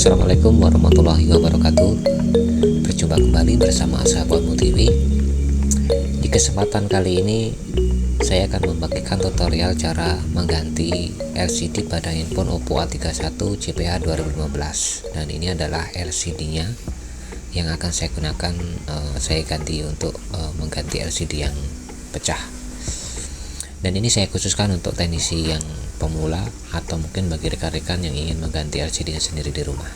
Assalamualaikum warahmatullahi wabarakatuh. Berjumpa kembali bersama sahabat TV. Di kesempatan kali ini saya akan membagikan tutorial cara mengganti LCD pada handphone Oppo A31 JPH 2015. Dan ini adalah LCD nya yang akan saya gunakan, saya ganti untuk mengganti LCD yang pecah. Dan ini saya khususkan untuk teknisi yang pemula atau mungkin bagi rekan-rekan yang ingin mengganti LCD-nya sendiri di rumah.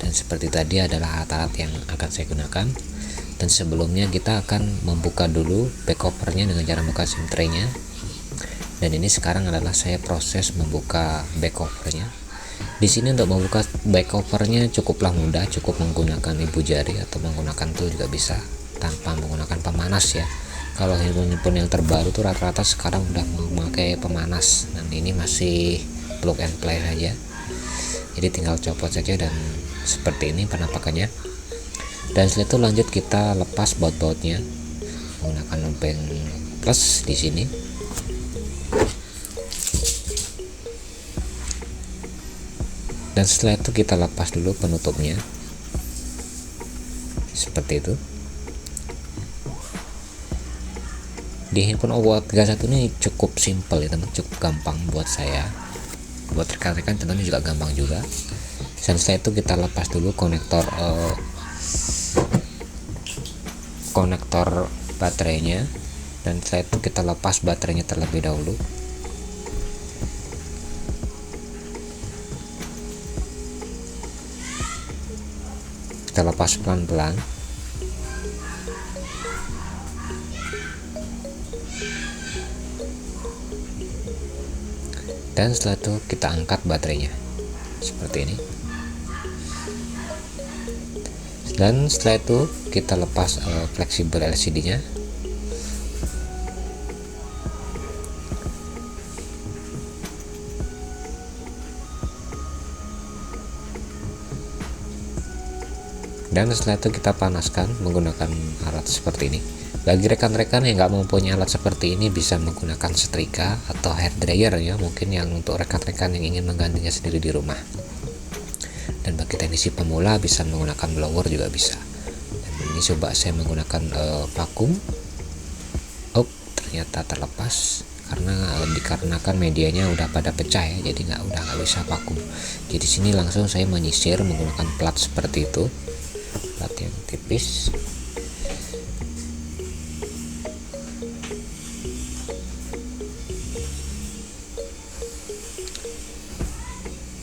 Dan seperti tadi adalah alat-alat yang akan saya gunakan. Dan sebelumnya kita akan membuka dulu back covernya dengan cara membuka SIM tray-nya. Dan ini sekarang adalah saya proses membuka back covernya. Di sini untuk membuka back covernya cukuplah mudah, cukup menggunakan ibu jari atau menggunakan tool juga bisa tanpa menggunakan pemanas ya. Kalau handphone yang terbaru tuh rata-rata sekarang udah memakai pemanas, dan ini masih plug and play saja. Jadi tinggal copot saja dan seperti ini penampakannya. Dan setelah itu lanjut kita lepas baut-bautnya menggunakan lubang plus di sini. Dan setelah itu kita lepas dulu penutupnya. Seperti itu. Di handphone Oppo A31 ini cukup simple ya teman, cukup gampang buat saya, buat rekan-rekan tentunya juga gampang juga. Dan setelah itu kita lepas dulu konektor baterainya, dan setelah itu kita lepas baterainya terlebih dahulu. Kita lepas pelan-pelan. Dan setelah itu kita angkat baterainya seperti ini. Dan setelah itu kita lepas fleksibel LCD nya. Dan setelah itu kita panaskan menggunakan alat seperti ini. Bagi rekan-rekan yang nggak mempunyai alat seperti ini bisa menggunakan setrika atau hair dryer ya, mungkin yang untuk rekan-rekan yang ingin menggantinya sendiri di rumah. Dan bagi teknisi pemula bisa menggunakan blower juga bisa. Dan ini coba saya menggunakan vakum. Oh, ternyata terlepas karena dikarenakan medianya udah pada pecah ya, jadi nggak bisa vakum. Jadi sini langsung saya menyisir menggunakan plat seperti itu, plat yang tipis.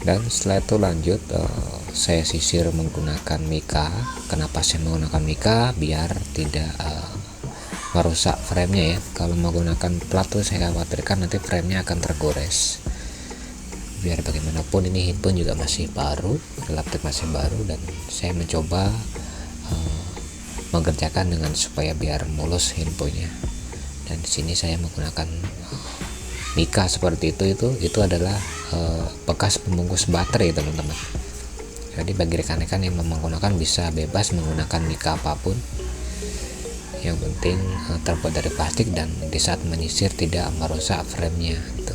Dan setelah itu lanjut saya sisir menggunakan mika. Kenapa saya menggunakan mika? Biar tidak merusak framenya ya. Kalau menggunakan plat tuh saya khawatirkan nanti framenya akan tergores. Biar bagaimanapun ini handphone juga masih baru, relatif masih baru, dan saya mencoba mengerjakan dengan supaya biar mulus handphonenya. Dan di sini saya menggunakan mika seperti itu adalah bekas pembungkus baterai teman-teman. Jadi bagi rekan-rekan yang menggunakan bisa bebas menggunakan mika apapun, yang penting terbuat dari plastik dan di saat menyisir tidak merusak framenya gitu.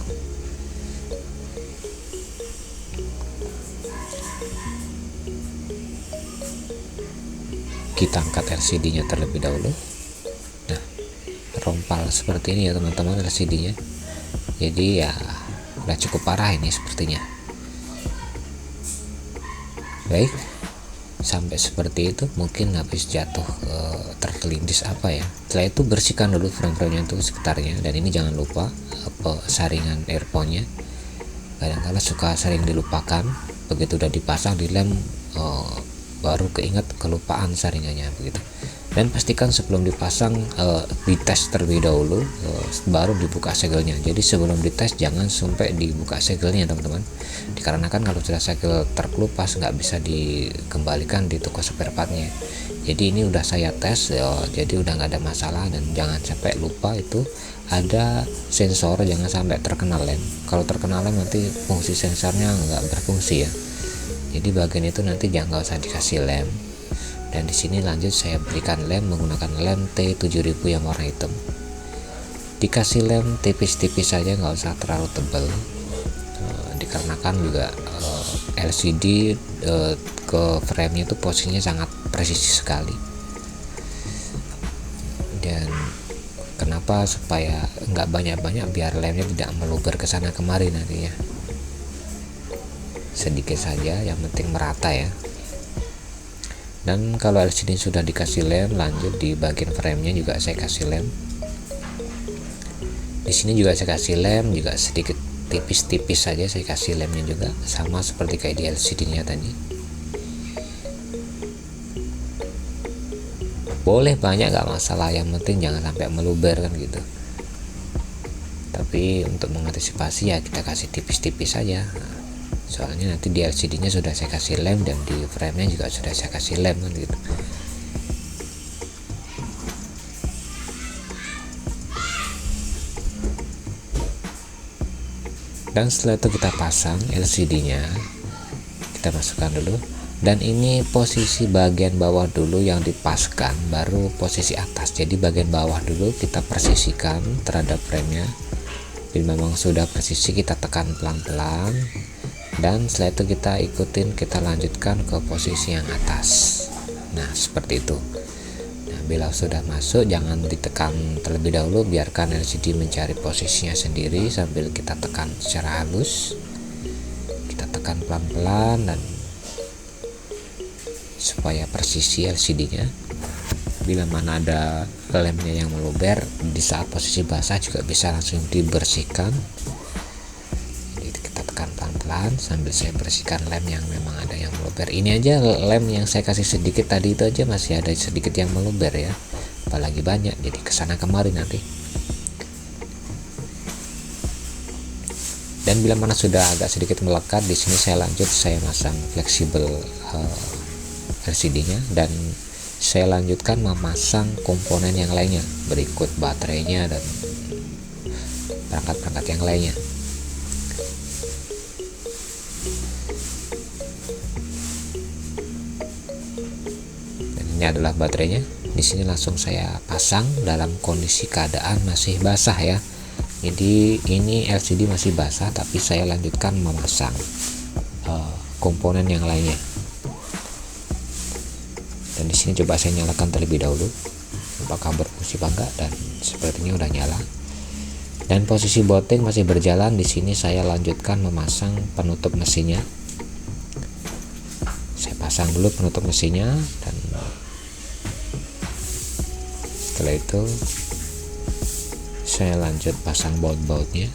Kita angkat LCD nya terlebih dahulu. Nah, rompal seperti ini ya teman-teman LCD nya. Jadi ya udah cukup parah ini sepertinya. Baik, sampai seperti itu mungkin habis jatuh terkelindis apa ya. Setelah itu bersihkan dulu frame-framenya untuk sekitarnya. Dan ini jangan lupa saringan earphone-nya. Kadang-kadang suka sering dilupakan, begitu udah dipasang di lem baru keinget kelupaan saringannya begitu. Dan pastikan sebelum dipasang dites terlebih dahulu, baru dibuka segelnya. Jadi sebelum dites jangan sampai dibuka segelnya teman-teman, dikarenakan kalau sudah segel terkelupas nggak bisa dikembalikan di toko spare partnya. Jadi ini udah saya tes jadi udah nggak ada masalah. Dan jangan sampai lupa itu ada sensor, jangan sampai terkena lem. Kalau terkena lem nanti fungsi sensornya nggak berfungsi ya. Jadi bagian itu nanti jangan, nggak usah dikasih lem. Dan di sini lanjut saya berikan lem menggunakan lem T7000 yang warna hitam. Dikasih lem tipis-tipis saja, nggak usah terlalu tebal, dikarenakan juga LCD ke frame-nya itu posisinya sangat presisi sekali. Dan kenapa, supaya nggak banyak-banyak, biar lemnya tidak meluber ke sana kemari nantinya, sedikit saja, yang penting merata ya. Dan kalau LCD sudah dikasih lem, lanjut di bagian frame-nya juga saya kasih lem. Di sini juga saya kasih lem, juga sedikit tipis-tipis saja saya kasih lemnya juga, sama seperti kayak di LCD-nya tadi. Boleh banyak nggak masalah, yang penting jangan sampai meluber kan gitu. Tapi untuk mengantisipasi ya kita kasih tipis-tipis saja. Soalnya nanti di LCD-nya sudah saya kasih lem, dan di frame-nya juga sudah saya kasih lem kan gitu. Dan setelah itu kita pasang LCD-nya, kita masukkan dulu. Dan ini posisi bagian bawah dulu yang dipaskan, baru posisi atas. Jadi bagian bawah dulu kita persisikan terhadap frame-nya. Bila memang sudah presisi, kita tekan pelan-pelan, dan setelah itu kita ikutin, kita lanjutkan ke posisi yang atas. Nah seperti itu. Nah bila sudah masuk, jangan ditekan terlebih dahulu, biarkan LCD mencari posisinya sendiri sambil kita tekan secara halus. Kita tekan pelan-pelan dan supaya presisi LCD-nya. Bila mana ada lemnya yang meluber, di saat posisi basah juga bisa langsung dibersihkan. Jadi kita tekan pelan-pelan sambil saya bersihkan lem yang memang ada yang meluber. Ini aja lem yang saya kasih sedikit tadi itu aja masih ada sedikit yang meluber ya, apalagi banyak, jadi kesana kemari nanti. Dan bila mana sudah agak sedikit melekat, di sini saya lanjut, saya masang fleksibel LCD-nya, dan saya lanjutkan memasang komponen yang lainnya, berikut baterainya dan perangkat-perangkat yang lainnya. Dan ini adalah baterainya. Di sini langsung saya pasang dalam kondisi keadaan masih basah ya. Jadi ini LCD masih basah, tapi saya lanjutkan memasang komponen yang lainnya. Dan di sini coba saya nyalakan terlebih dahulu, apakah berfungsi apa enggak, dan sepertinya udah nyala. Dan posisi booting masih berjalan. Di sini saya lanjutkan memasang penutup mesinnya. Saya pasang dulu penutup mesinnya, dan setelah itu saya lanjut pasang baut-bautnya.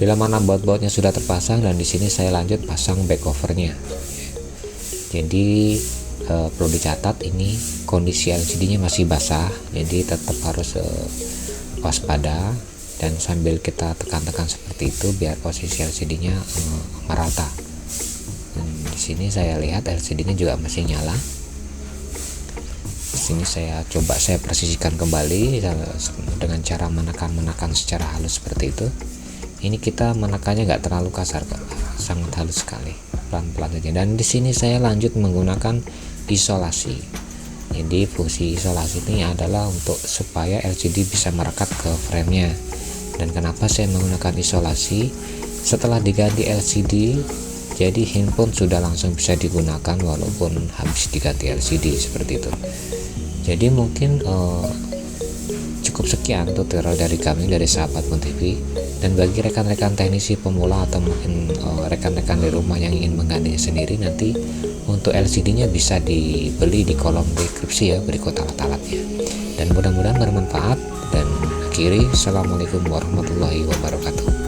Bila mana baut-bautnya sudah terpasang, dan di sini saya lanjut pasang back covernya. Jadi perlu dicatat, ini kondisi LCD-nya masih basah, jadi tetap harus waspada, dan sambil kita tekan-tekan seperti itu biar posisi LCD-nya merata. Dan di sini saya lihat LCD-nya juga masih nyala. Di sini saya coba saya presisikan kembali dengan cara menekan secara halus seperti itu. Ini kita menekannya nggak terlalu kasar kok, sangat halus sekali, pelan-pelan saja. Dan di sini saya lanjut menggunakan isolasi. Jadi fungsi isolasi ini adalah untuk supaya LCD bisa merekat ke frame-nya. Dan kenapa saya menggunakan isolasi? Setelah diganti LCD, jadi handphone sudah langsung bisa digunakan walaupun habis diganti LCD, seperti itu. Jadi mungkin cukup sekian tutorial dari kami, dari Sahabat Moon TV. Dan bagi rekan-rekan teknisi pemula atau mungkin rekan-rekan di rumah yang ingin menggantinya sendiri, nanti untuk LCD-nya bisa dibeli di kolom deskripsi ya, berikut alat-alatnya. Dan mudah-mudahan bermanfaat. Dan akhiri, assalamualaikum warahmatullahi wabarakatuh.